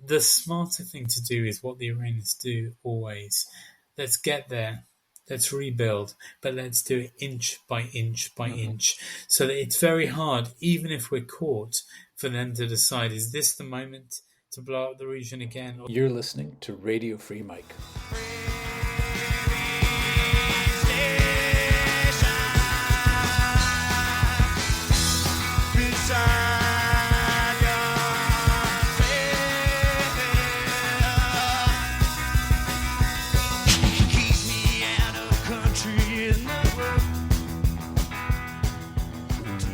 the smarter thing to do is what the Iranians do always. Let's get there. Let's rebuild, but let's do it inch by inch by inch. So that it's very hard, even if we're caught, for them to decide, is this the moment to blow up the region again? You're listening to Radio Free Mike.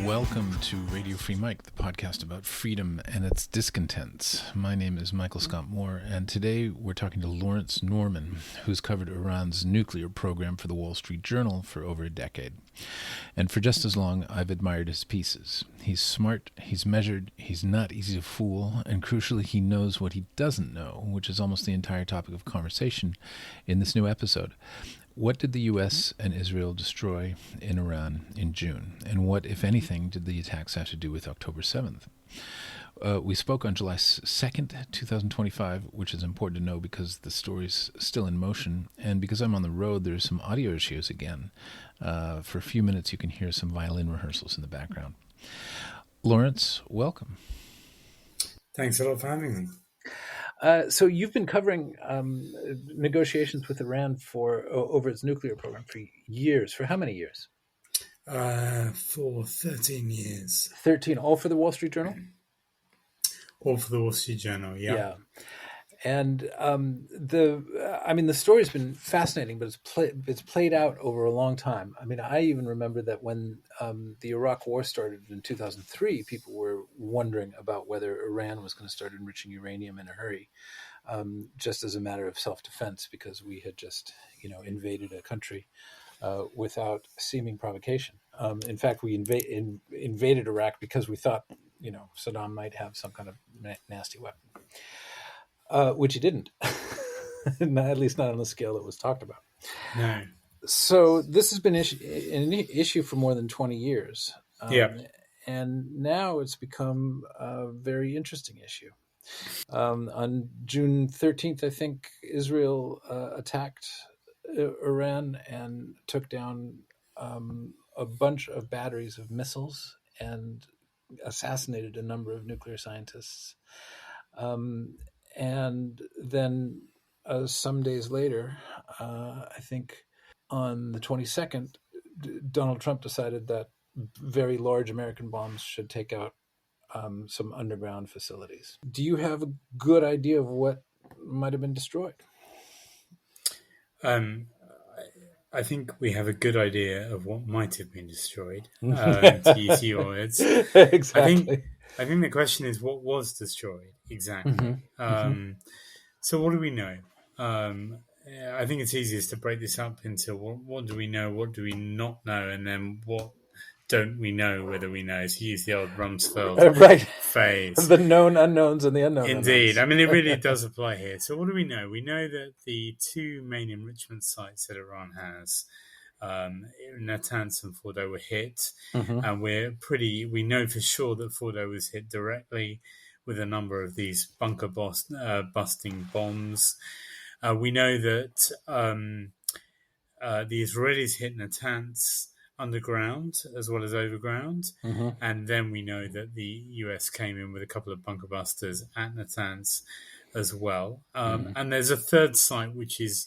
Welcome to Radio Free Mike, the podcast about freedom and its discontents. My name is Michael Scott Moore, and today we're talking to Laurence Norman, who's covered Iran's nuclear program for the Wall Street Journal for over a decade. And for just as long, I've admired his pieces. He's smart, he's measured, he's not easy to fool, and crucially, he knows what he doesn't know, which is almost the entire topic of conversation in this new episode. What did the U.S. and Israel destroy in Iran in June? And what, if anything, did the attacks have to do with October 7th? We spoke on July 2nd, 2025, which is important to know because the story's still in motion. And because I'm on the road, there's some audio issues again. For a few minutes, you can hear some violin rehearsals in the background. Laurence, welcome. Thanks a lot for having me. So you've been covering negotiations with Iran for over its nuclear program for years. For how many years? For 13 years. 13, all for the Wall Street Journal? All for the Wall Street Journal, yeah. And the story's been fascinating, but it's played out over a long time. I mean, I even remember that when the Iraq War started in 2003, people were wondering about whether Iran was going to start enriching uranium in a hurry, just as a matter of self-defense, because we had just, invaded a country without seeming provocation. In fact, we invaded Iraq because we thought, Saddam might have some kind of nasty weapon. Which he didn't, at least not on the scale that was talked about. No. So this has been an issue for more than 20 years. And now it's become a very interesting issue. On June 13th, I think, Israel attacked Iran and took down a bunch of batteries of missiles and assassinated a number of nuclear scientists. And then some days later, I think on the 22nd, Donald Trump decided that very large American bombs should take out some underground facilities. Do you have a good idea of what might have been destroyed? I think we have a good idea of what might have been destroyed, to use your words. Exactly. I think the question is, what was destroyed exactly? So what do we know? I think it's easiest to break this up into what do we know, what do we not know, and then what don't we know, whether we know. So use the old Rumsfeld phrase. The known unknowns and the unknown Indeed. unknowns. I mean, it really does apply here. So what do we know? We know that the two main enrichment sites that Iran has, Natanz and Fordo, were hit. And we know for sure that Fordo was hit directly with a number of these bunker busting bombs. We know that the Israelis hit Natanz underground as well as overground. And then we know that the US came in with a couple of bunker busters at Natanz as well. And there's a third site, which is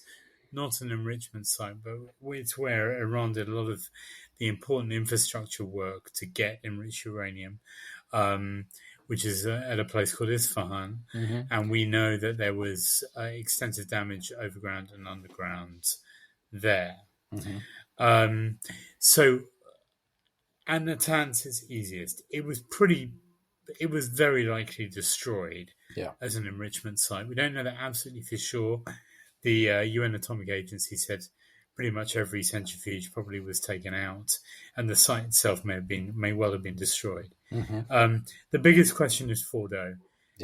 not an enrichment site, but it's where Iran did a lot of the important infrastructure work to get enriched uranium, which is at a place called Isfahan. And we know that there was extensive damage overground and underground there. So at Natanz is easiest. It was very likely destroyed as an enrichment site. We don't know that absolutely for sure. The UN Atomic Agency said pretty much every centrifuge probably was taken out, and the site itself may well have been destroyed. The biggest question is Fordo.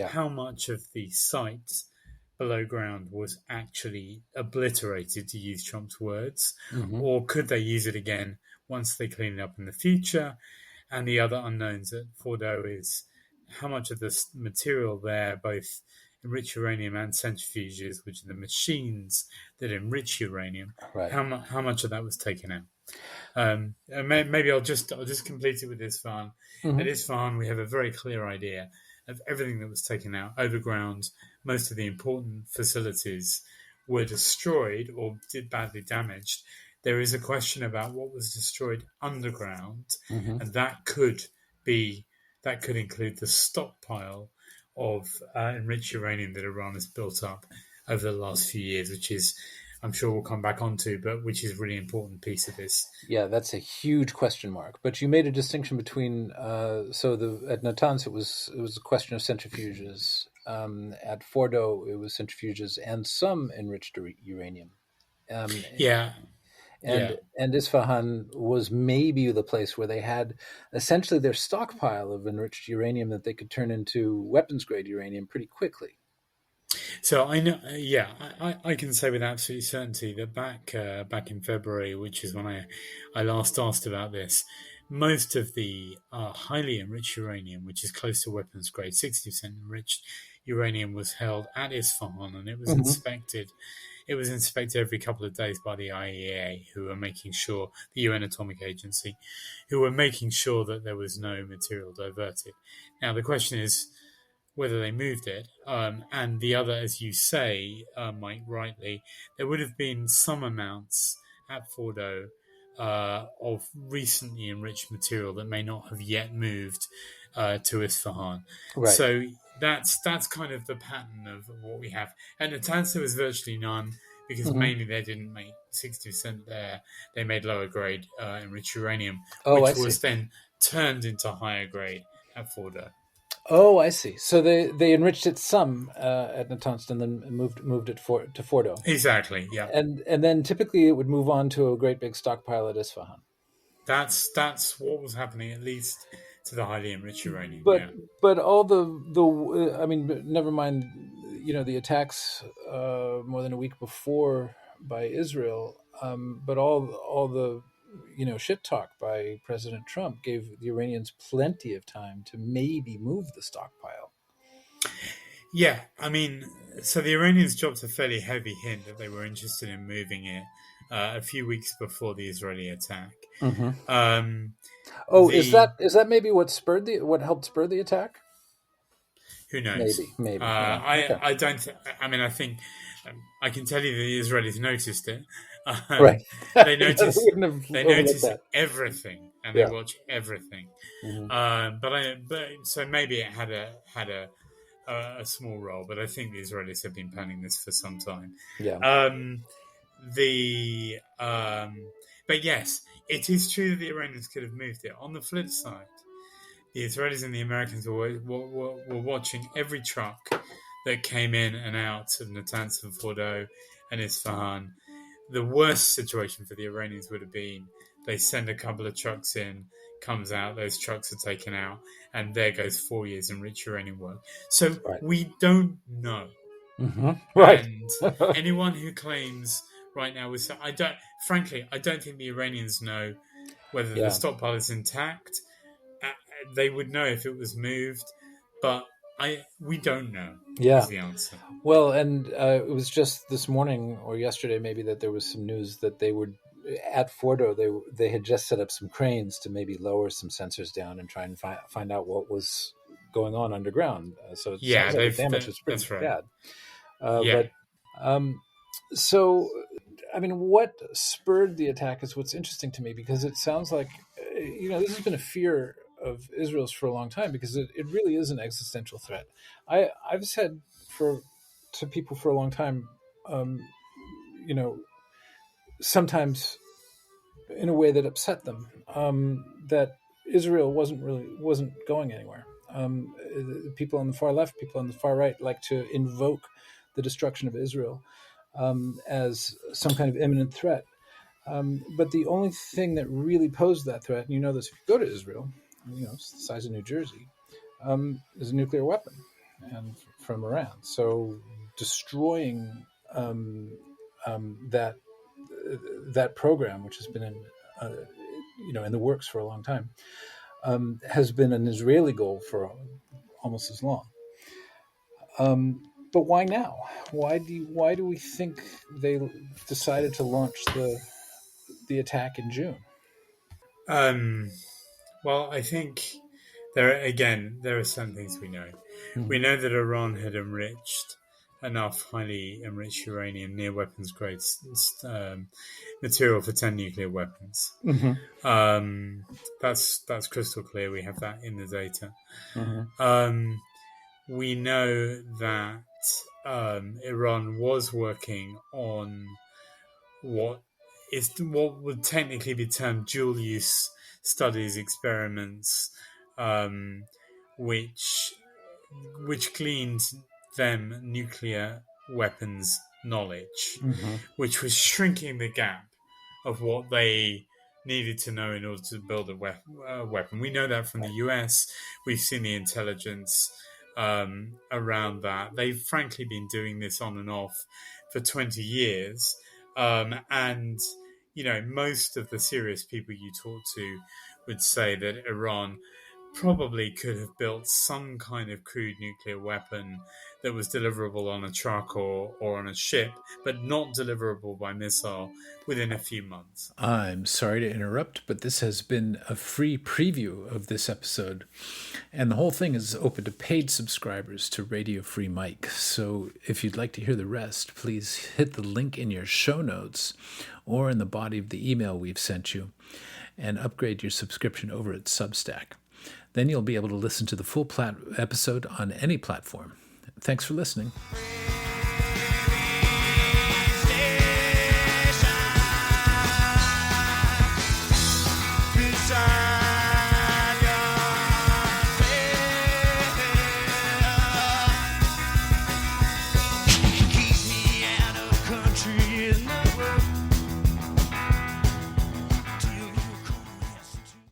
How much of the site below ground was actually obliterated, to use Trump's words, or could they use it again once they clean it up in the future? And the other unknowns at Fordo is how much of the material there, both enrich uranium and centrifuges, which are the machines that enrich uranium, Right. how much of that was taken out. And maybe I'll just complete it with Isfahan. At Isfahan, we have a very clear idea of everything that was taken out overground. Most of the important facilities were destroyed or badly damaged. There is a question about what was destroyed underground, and that could include the stockpile of enriched uranium that Iran has built up over the last few years, which is, I'm sure we'll come back onto, but which is a really important piece of this. Yeah, that's a huge question mark. But you made a distinction between at Natanz it was a question of centrifuges. At Fordo it was centrifuges and some enriched uranium. Yeah. And Isfahan was maybe the place where they had essentially their stockpile of enriched uranium that they could turn into weapons grade uranium pretty quickly. So I know, I can say with absolute certainty that back in February, which is when I last asked about this, most of the highly enriched uranium, which is close to weapons grade, 60% enriched uranium, was held at Isfahan, and it was inspected. It was inspected every couple of days by the IAEA, who were making sure, the UN Atomic Agency, who were making sure that there was no material diverted. Now the question is whether they moved it. And the other, as you say, Mike, rightly, there would have been some amounts at Fordo of recently enriched material that may not have yet moved to Isfahan. Right. So that's kind of the pattern of what we have. And Natanz was virtually none, because mainly they didn't make 60% there. They made lower grade enriched uranium, which was then turned into higher grade at Fordo. Oh, I see. So they enriched it some at Natanz and then moved it to Fordo. Exactly. Yeah. And then typically it would move on to a great big stockpile at Isfahan. That's what was happening, at least to the highly enriched uranium. But all the I mean, never mind, the attacks more than a week before by Israel. But all the shit talk by President Trump gave the Iranians plenty of time to maybe move the stockpile. Yeah, I mean, so the Iranians dropped a fairly heavy hint that they were interested in moving it a few weeks before the Israeli attack. Is that maybe what helped spur the attack? Who knows? Maybe. I don't. I mean, I think I can tell you the Israelis noticed it. Right. They noticed everything, and they watch everything. But so maybe it had a small role, but I think the Israelis have been planning this for some time. Yeah. But yes, it is true that the Iranians could have moved it. On the flip side, the Israelis and the Americans were watching every truck that came in and out of Natanz and Fordo and Isfahan. The worst situation for the Iranians would have been they send a couple of trucks in, comes out, those trucks are taken out, and there goes 4 years enriched uranium work. So we don't know. Right. And anyone who claims right now I don't think the Iranians know whether the stockpile is intact. They would know if it was moved, but we don't know. Is the answer. Well, and it was just this morning or yesterday maybe that there was some news that they would at Fordo they had just set up some cranes to maybe lower some sensors down and try and find out what was going on underground. So it sounds like the damage was pretty bad. But so I mean, what spurred the attack is what's interesting to me, because it sounds like this has been a fear of Israel's for a long time, because it really is an existential threat. I've said to people for a long time, sometimes in a way that upset them, that Israel wasn't going anywhere. People on the far left, people on the far right like to invoke the destruction of Israel as some kind of imminent threat. But the only thing that really posed that threat, and you know this if you go to Israel, it's the size of New Jersey, is a nuclear weapon, and from Iran. So destroying that program, which has been in the works for a long time, has been an Israeli goal for almost as long. But why now? Why do we think they decided to launch the attack in June? Well, I think there are some things we know. Mm-hmm. We know that Iran had enriched enough highly enriched uranium near weapons grade material for 10 nuclear weapons. Mm-hmm. That's crystal clear. We have that in the data. Mm-hmm. We know that Iran was working on what would technically be termed dual use studies experiments, which gleaned them nuclear weapons knowledge, mm-hmm. which was shrinking the gap of what they needed to know in order to build a weapon. We know that from the US. We've seen the intelligence around that. They've frankly been doing this on and off for 20 years. And, most of the serious people you talk to would say that Iran probably could have built some kind of crude nuclear weapon that was deliverable on a truck or on a ship, but not deliverable by missile within a few months. I'm sorry to interrupt, but this has been a free preview of this episode. And the whole thing is open to paid subscribers to Radio Free Mike. So if you'd like to hear the rest, please hit the link in your show notes or in the body of the email we've sent you and upgrade your subscription over at Substack. Then you'll be able to listen to the full episode on any platform. Thanks for listening.